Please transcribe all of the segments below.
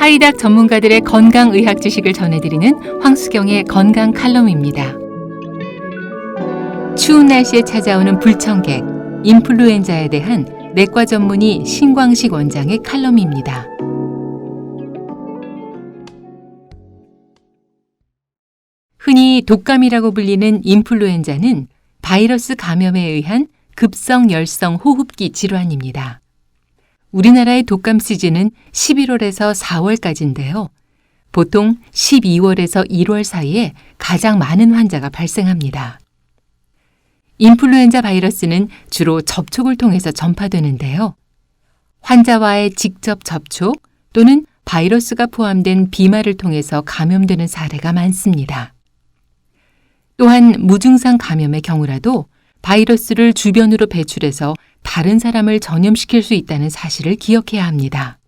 사이다 전문가들의 건강의학 지식을 전해드리는 황수경의 건강 칼럼입니다. 추운 날씨에 찾아오는 불청객, 인플루엔자에 대한 내과 전문의 신광식 원장의 칼럼입니다. 흔히 독감이라고 불리는 인플루엔자는 바이러스 감염에 의한 급성 열성 호흡기 질환입니다. 우리나라의 독감 시즌은 11월에서 4월까지인데요. 보통 12월에서 1월 사이에 가장 많은 환자가 발생합니다. 인플루엔자 바이러스는 주로 접촉을 통해서 전파되는데요. 환자와의 직접 접촉 또는 바이러스가 포함된 비말을 통해서 감염되는 사례가 많습니다. 또한 무증상 감염의 경우라도 바이러스를 주변으로 배출해서 다른 사람을 전염시킬 수 있다는 사실을 기억해야 합니다.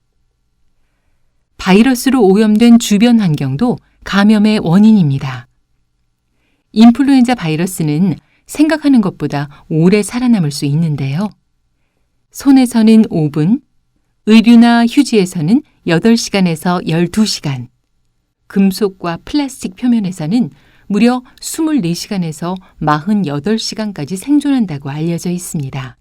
바이러스로 오염된 주변 환경도 감염의 원인입니다. 인플루엔자 바이러스는 생각하는 것보다 오래 살아남을 수 있는데요. 손에서는 5분, 의류나 휴지에서는 8시간에서 12시간, 금속과 플라스틱 표면에서는 무려 24시간에서 48시간까지 생존한다고 알려져 있습니다.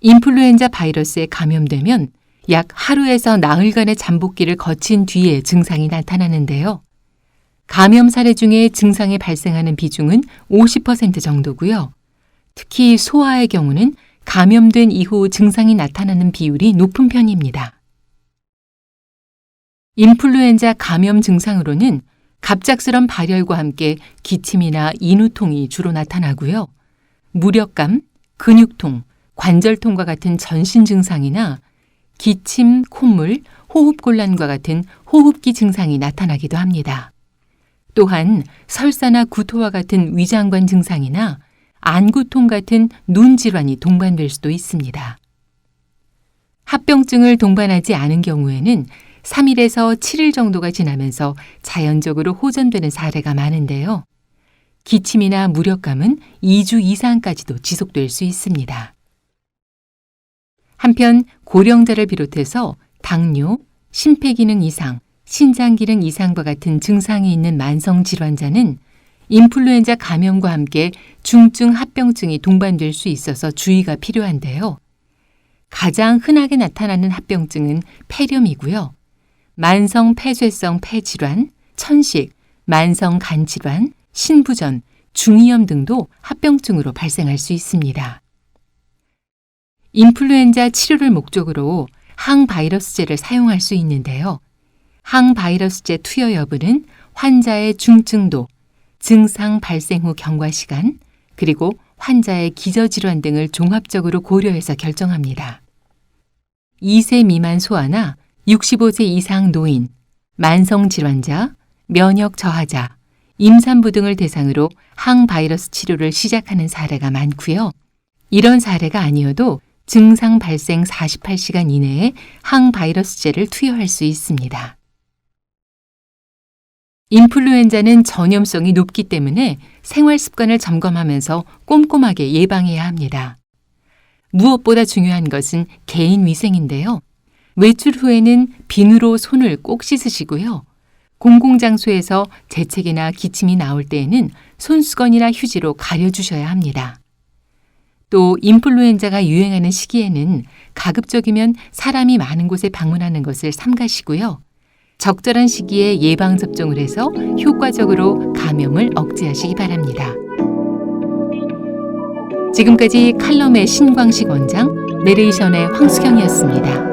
인플루엔자 바이러스에 감염되면 약 하루에서 나흘간의 잠복기를 거친 뒤에 증상이 나타나는데요. 감염 사례 중에 증상이 발생하는 비중은 50% 정도고요. 특히 소아의 경우는 감염된 이후 증상이 나타나는 비율이 높은 편입니다. 인플루엔자 감염 증상으로는 갑작스런 발열과 함께 기침이나 인후통이 주로 나타나고요. 무력감, 근육통, 관절통과 같은 전신 증상이나 기침, 콧물, 호흡곤란과 같은 호흡기 증상이 나타나기도 합니다. 또한 설사나 구토와 같은 위장관 증상이나 안구통 같은 눈 질환이 동반될 수도 있습니다. 합병증을 동반하지 않은 경우에는 3일에서 7일 정도가 지나면서 자연적으로 호전되는 사례가 많은데요. 기침이나 무력감은 2주 이상까지도 지속될 수 있습니다. 한편 고령자를 비롯해서 당뇨, 심폐기능 이상, 신장기능 이상과 같은 증상이 있는 만성 질환자는 인플루엔자 감염과 함께 중증 합병증이 동반될 수 있어서 주의가 필요한데요. 가장 흔하게 나타나는 합병증은 폐렴이고요. 만성 폐쇄성 폐질환, 천식, 만성 간질환, 신부전, 중이염 등도 합병증으로 발생할 수 있습니다. 인플루엔자 치료를 목적으로 항바이러스제를 사용할 수 있는데요. 항바이러스제 투여 여부는 환자의 중증도, 증상 발생 후 경과 시간, 그리고 환자의 기저질환 등을 종합적으로 고려해서 결정합니다. 2세 미만 소아나 65세 이상 노인, 만성질환자, 면역 저하자, 임산부 등을 대상으로 항바이러스 치료를 시작하는 사례가 많고요. 이런 사례가 아니어도 증상 발생 48시간 이내에 항바이러스제를 투여할 수 있습니다. 인플루엔자는 전염성이 높기 때문에 생활 습관을 점검하면서 꼼꼼하게 예방해야 합니다. 무엇보다 중요한 것은 개인 위생인데요. 외출 후에는 비누로 손을 꼭 씻으시고요. 공공장소에서 재채기나 기침이 나올 때에는 손수건이나 휴지로 가려주셔야 합니다. 또 인플루엔자가 유행하는 시기에는 가급적이면 사람이 많은 곳에 방문하는 것을 삼가시고요. 적절한 시기에 예방접종을 해서 효과적으로 감염을 억제하시기 바랍니다. 지금까지 칼럼의 신광식 원장, 내레이션의 황수경이었습니다.